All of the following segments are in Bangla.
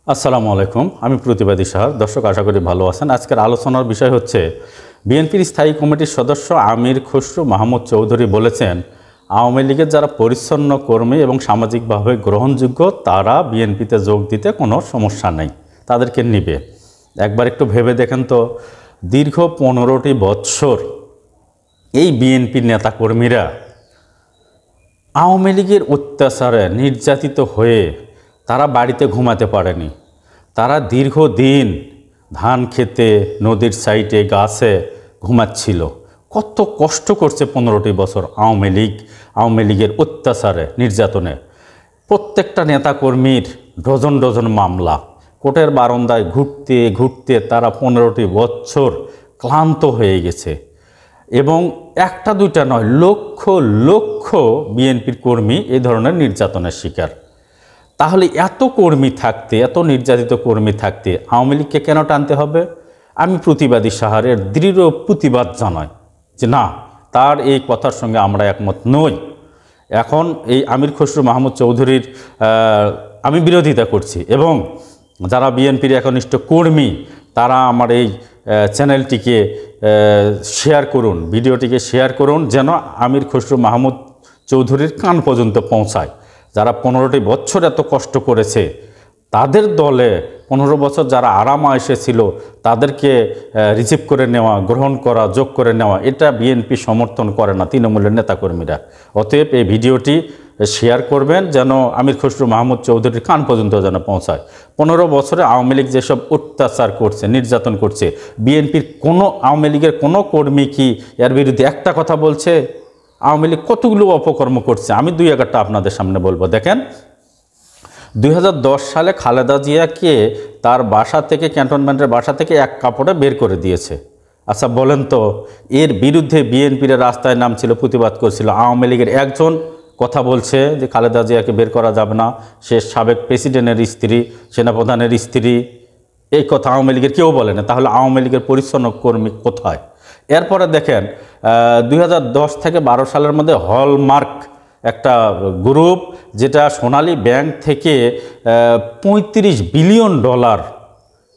আসসালামু আলাইকুম। আমি প্রতিবাদী সাহা। দর্শক আশা করি ভালো আছেন। আজকের আলোচনার বিষয় হচ্ছে বিএনপির স্থায়ী কমিটির সদস্য আমির খসরু মাহমুদ চৌধুরী বলেছেন, আওয়ামী লীগের যারা পরিচ্ছন্ন কর্মী এবং সামাজিকভাবে গ্রহণযোগ্য তারা বিএনপিতে যোগ দিতে কোনো সমস্যা নেই, তাদেরকে নিবে। একবার একটু ভেবে দেখেন তো, দীর্ঘ 15টি বৎসর এই বিএনপির নেতাকর্মীরা আওয়ামী লীগের অত্যাচারে নির্যাতিত হয়ে তারা বাড়িতে ঘুমাতে পারেনি। তারা দীর্ঘদিন ধান খেতে, নদীর সাইডে, গাছে ঘুমাচ্ছিল। কত কষ্ট করছে 15টি বছর আওয়ামী লীগের অত্যাচারে, নির্যাতনে। প্রত্যেকটা নেতাকর্মীর ডজন ডজন মামলা। কোর্টের বারান্দায় ঘুরতে ঘুরতে তারা 15টি বছর ক্লান্ত হয়ে গেছে। এবং একটা দুইটা নয়, লক্ষ লক্ষ বিএনপির কর্মী এই ধরনের নির্যাতনের শিকার। তাহলে এত কর্মী থাকতে, এত নির্যাতিত কর্মী থাকতে আওয়ামী লীগকে কেন টানতে হবে? আমি প্রতিবাদী সাহারের দৃঢ় প্রতিবাদ জানাই যে না, তার এই কথার সঙ্গে আমরা একমত নই। এখন এই আমির খসরু মাহমুদ চৌধুরীর আমি বিরোধিতা করছি, এবং যারা বিএনপির একনিষ্ঠ কর্মী তারা আমার এই চ্যানেলটিকে শেয়ার করুন, ভিডিওটিকে শেয়ার করুন, যেন আমির খসরু মাহমুদ চৌধুরীর কান পর্যন্ত পৌঁছায়। যারা 15টি বছর এত কষ্ট করেছে, তাদের দলে 15 বছর যারা আরামা এসেছিল তাদেরকে রিসিভ করে নেওয়া, গ্রহণ করা, যোগ করে নেওয়া, এটা বিএনপি সমর্থন করে না, তৃণমূলের নেতাকর্মীরা। অতএব এই ভিডিওটি শেয়ার করবেন যেন আমির খসরু মাহমুদ চৌধুরীর কান পর্যন্ত যেন পৌঁছায়। 15 বছরে আওয়ামী লীগ যেসব অত্যাচার করছে, নির্যাতন করছে, বিএনপির আওয়ামী লীগের কোনো কর্মী কি এর বিরুদ্ধে একটা কথা বলছে? আওয়ামী লীগ কতগুলো অপকর্ম করছে, আমি দুই একটা আপনাদের সামনে বলবো। দেখেন, 2010 সালে খালেদা জিয়াকে তার বাসা থেকে, ক্যান্টনমেন্টের বাসা থেকে এক কাপড়ে বের করে দিয়েছে। আচ্ছা বলেন তো, এর বিরুদ্ধে বিএনপির রাস্তায় নামছিল, প্রতিবাদ করছিল। আওয়ামী লীগের একজন কথা বলছে যে খালেদা জিয়াকে বের করা যাবে না, সে সাবেক প্রেসিডেন্টের স্ত্রী, সেনাপ্রধানের স্ত্রী। এই কথা আওয়ামী লীগের কেউ বলে না। তাহলে আওয়ামী লীগের পরিচ্ছন্ন কর্মী কোথায়? এরপরে দেখেন, 2010 থেকে 12 সালের মধ্যে হলমার্ক একটা গ্রুপ, যেটা সোনালী ব্যাংক থেকে 35 বিলিয়ন ডলার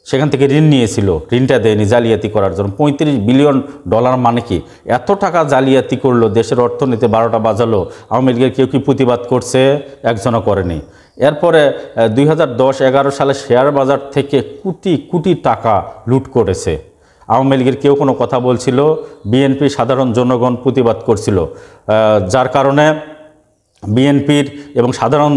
সেখান থেকে ঋণ নিয়েছিল, ঋণটা দেয়নি জালিয়াতি করার জন্য। 35 বিলিয়ন ডলার মানে কি? এত টাকা জালিয়াতি করলো, দেশের অর্থনীতি 12টা বাজালো। আওয়ামী লীগের কেউ কি প্রতিবাদ করছে? একজনও করেনি। এরপরে 2010-11 সালে শেয়ার বাজার থেকে কোটি কোটি টাকা লুট করেছে। আওয়ামী লীগের কেউ কোনো কথা বলছিল? বিএনপি সাধারণ জনগণ প্রতিবাদ করছিল, যার কারণে বিএনপির এবং সাধারণ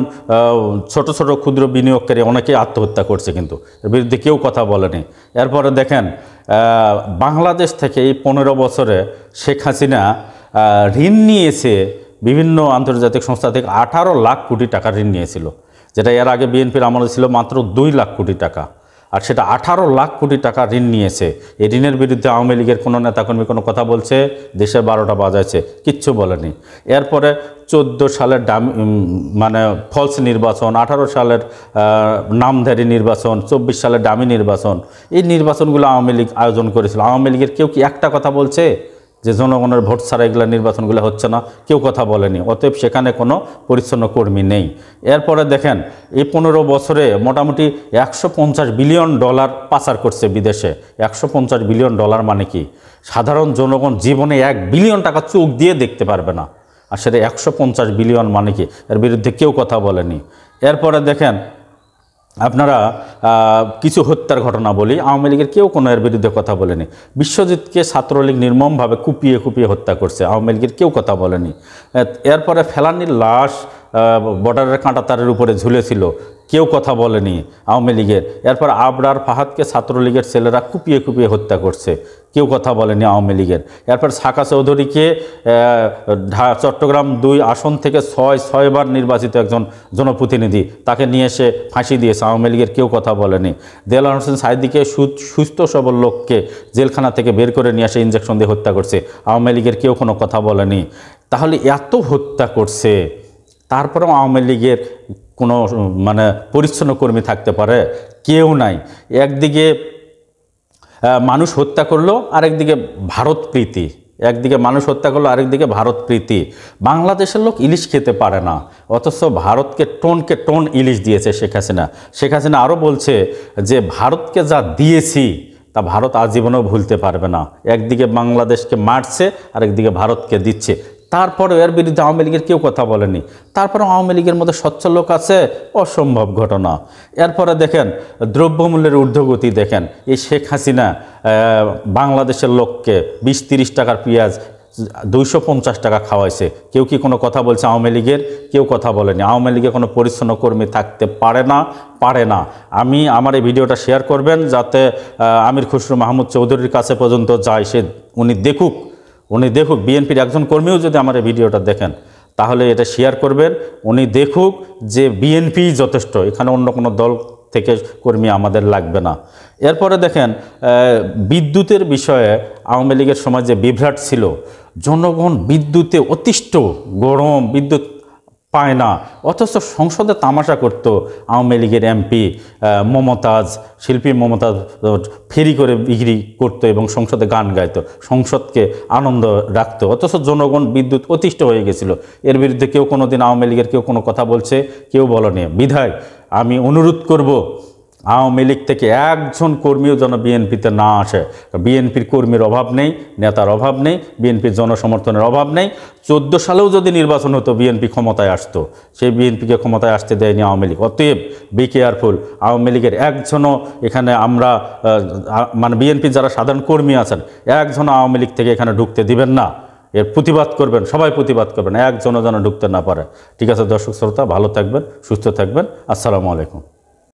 ছোট ছোট ক্ষুদ্র বিনিয়োগকারী অনেকেই আত্মহত্যা করছে, কিন্তু এর বিরুদ্ধে কেউ কথা বলেনি। এরপরে দেখেন, বাংলাদেশ থেকে এই 15 বছরে শেখ হাসিনা ঋণ নিয়েছে বিভিন্ন আন্তর্জাতিক সংস্থা থেকে। 18 লাখ কোটি টাকা ঋণ নিয়েছিল, যেটা এর আগে বিএনপির আমলে ছিল মাত্র 2 লাখ কোটি টাকা। আর সেটা 18 লাখ কোটি টাকা ঋণ নিয়েছে। এই ঋণের বিরুদ্ধে আওয়ামী লীগের কোনো নেতাকর্মী কোনো কথা বলছে? দেশের 12টা বাজাইছে, কিচ্ছু বলেনি। এরপরে 14 সালের মানে ফলস নির্বাচন, 18 সালের নামধারী নির্বাচন, 24 সালের ডামি নির্বাচন, এই নির্বাচনগুলো আওয়ামী লীগ আয়োজন করেছিল। আওয়ামী লীগের কেউ কি একটা কথা বলছে যে জনগণের ভোট ছাড়া এগুলো নির্বাচনগুলো হচ্ছে না? কেউ কথা বলেনি। অতএব সেখানে কোনো পরিচ্ছন্ন কর্মী নেই। এরপরে দেখেন, এই 15 বছরে মোটামুটি 150 বিলিয়ন ডলার পাচার করছে বিদেশে। 150 বিলিয়ন ডলার মানে কি? সাধারণ জনগণ জীবনে 1 বিলিয়ন টাকা চোখ দিয়ে দেখতে পারবে না, আর সেটা 150 বিলিয়ন মানে কি? এর বিরুদ্ধে কেউ কথা বলেনি। এরপরে দেখেন, আপনারা কিছু হত্যার ঘটনা বলি, আওয়ামী লীগের কেউ কোনো এর বিরুদ্ধে কথা বলেনি। বিশ্বজিৎকে ছাত্রলীগ নির্মমভাবে কুপিয়ে কুপিয়ে হত্যা করছে, আওয়ামী লীগের কেউ কথা বলেনি। এরপরে ফেলানির লাশ বর্ডারের কাঁটাতারের উপরে ঝুলেছিল, কেউ কথা বলেনি আওয়ামী লীগের। এরপর আবরার ফাহাদকে ছাত্রলীগের ছেলেরা কুপিয়ে কুপিয়ে হত্যা করছে, কেউ কথা বলেনি আওয়ামী লীগের। এরপর সাকা চৌধুরীকে চট্টগ্রাম 2 আসন থেকে 6বার নির্বাচিত একজন জনপ্রতিনিধি, তাকে নিয়ে এসে ফাঁসি দিয়েছে, আওয়ামী লীগের কেউ কথা বলেনি। দেলোয়ার হোসেন সাঈদীকে সুস্থ সবল লোককে জেলখানা থেকে বের করে নিয়ে এসে ইঞ্জেকশন দিয়ে হত্যা করছে, আওয়ামী লীগের কেউ কোনো কথা বলেনি। তাহলে এত হত্যা করছে, তারপরেও আওয়ামী লীগের কোনো মানে পরিচ্ছন্ন কর্মী থাকতে পারে? কেউ নাই। একদিকে মানুষ হত্যা করলো, আরেকদিকে ভারত প্রীতি, একদিকে মানুষ হত্যা করলো, আরেকদিকে ভারত প্রীতি। বাংলাদেশের লোক ইলিশ খেতে পারে না, অথচ ভারতকে টোন ইলিশ দিয়েছে শেখ হাসিনা। শেখ হাসিনা আরও বলছে যে ভারতকে যা দিয়েছি তা ভারত আজীবনেও ভুলতে পারবে না। একদিকে বাংলাদেশকে মারছে, আরেকদিকে ভারতকে দিচ্ছে। তারপরে এর বিরুদ্ধে আওয়ামী লীগের কেউ কথা বলেনি। তারপরে আওয়ামী লীগের মধ্যে স্বচ্ছ লোক আছে, অসম্ভব ঘটনা। এরপরে দেখেন দ্রব্যমূল্যের ঊর্ধ্বগতি দেখেন। এই শেখ হাসিনা বাংলাদেশের লোককে 20-30 টাকার পেঁয়াজ 250 টাকা খাওয়াইছে। কেউ কি কোনো কথা বলছে আওয়ামী লীগের? কেউ কথা বলেনি। আওয়ামী লীগে কোনো পরিচ্ছন্ন কর্মী থাকতে পারে না। আমার এই ভিডিওটা শেয়ার করবেন যাতে আমির খসরু মাহমুদ চৌধুরীর কাছে পর্যন্ত যায়, উনি দেখুক বিএনপির একজন কর্মীও যদি আমার এই ভিডিওটা দেখেন তাহলে এটা শেয়ার করবেন। উনি দেখুক যে বিএনপি যথেষ্ট, এখানে অন্য কোনো দল থেকে কর্মী আমাদের লাগবে না। এরপরে দেখেন বিদ্যুতের বিষয়ে আওয়ামী লীগের সময় যে বিভ্রাট ছিল, জনগণ বিদ্যুতে অতিষ্ঠ, গরম, বিদ্যুৎ পায় না, অথচ সংসদে তামাশা করত আওয়ামী লীগের এমপি শিল্পী মমতাজ ফেরি করে বিক্রি করতো এবং সংসদে গান গাইতো, সংসদকে আনন্দ রাখতো, অথচ জনগণ বিদ্যুৎ অতিষ্ঠ হয়ে গেছিল। এর বিরুদ্ধে কেউ কোনো দিন আওয়ামী লীগের কেউ কোনো কথা বলছে? কেউ বলেনি। বিধায় আমি অনুরোধ করব আওয়ামী লীগ থেকে একজন কর্মীও যেন বিএনপিতে না আসে। বিএনপির কর্মীর অভাব নেই, নেতার অভাব নেই, বিএনপির জনসমর্থনের অভাব নেই। 14 সালেও যদি নির্বাচন হতো বিএনপি ক্ষমতায় আসতো, সেই বিএনপিকে ক্ষমতায় আসতে দেয়নি আওয়ামী লীগ। অতএব বি কেয়ারফুল। আওয়ামী লীগের একজনও এখানে আমরা মানে বিএনপির যারা সাধারণ কর্মী আছেন একজনও আওয়ামী লীগ থেকে এখানে ঢুকতে দিবেন না। এর প্রতিবাদ করবেন, সবাই প্রতিবাদ করবেন, একজনও যেন ঢুকতে না পারে। ঠিক আছে দর্শক শ্রোতা, ভালো থাকবেন, সুস্থ থাকবেন। আসসালামু আলাইকুম।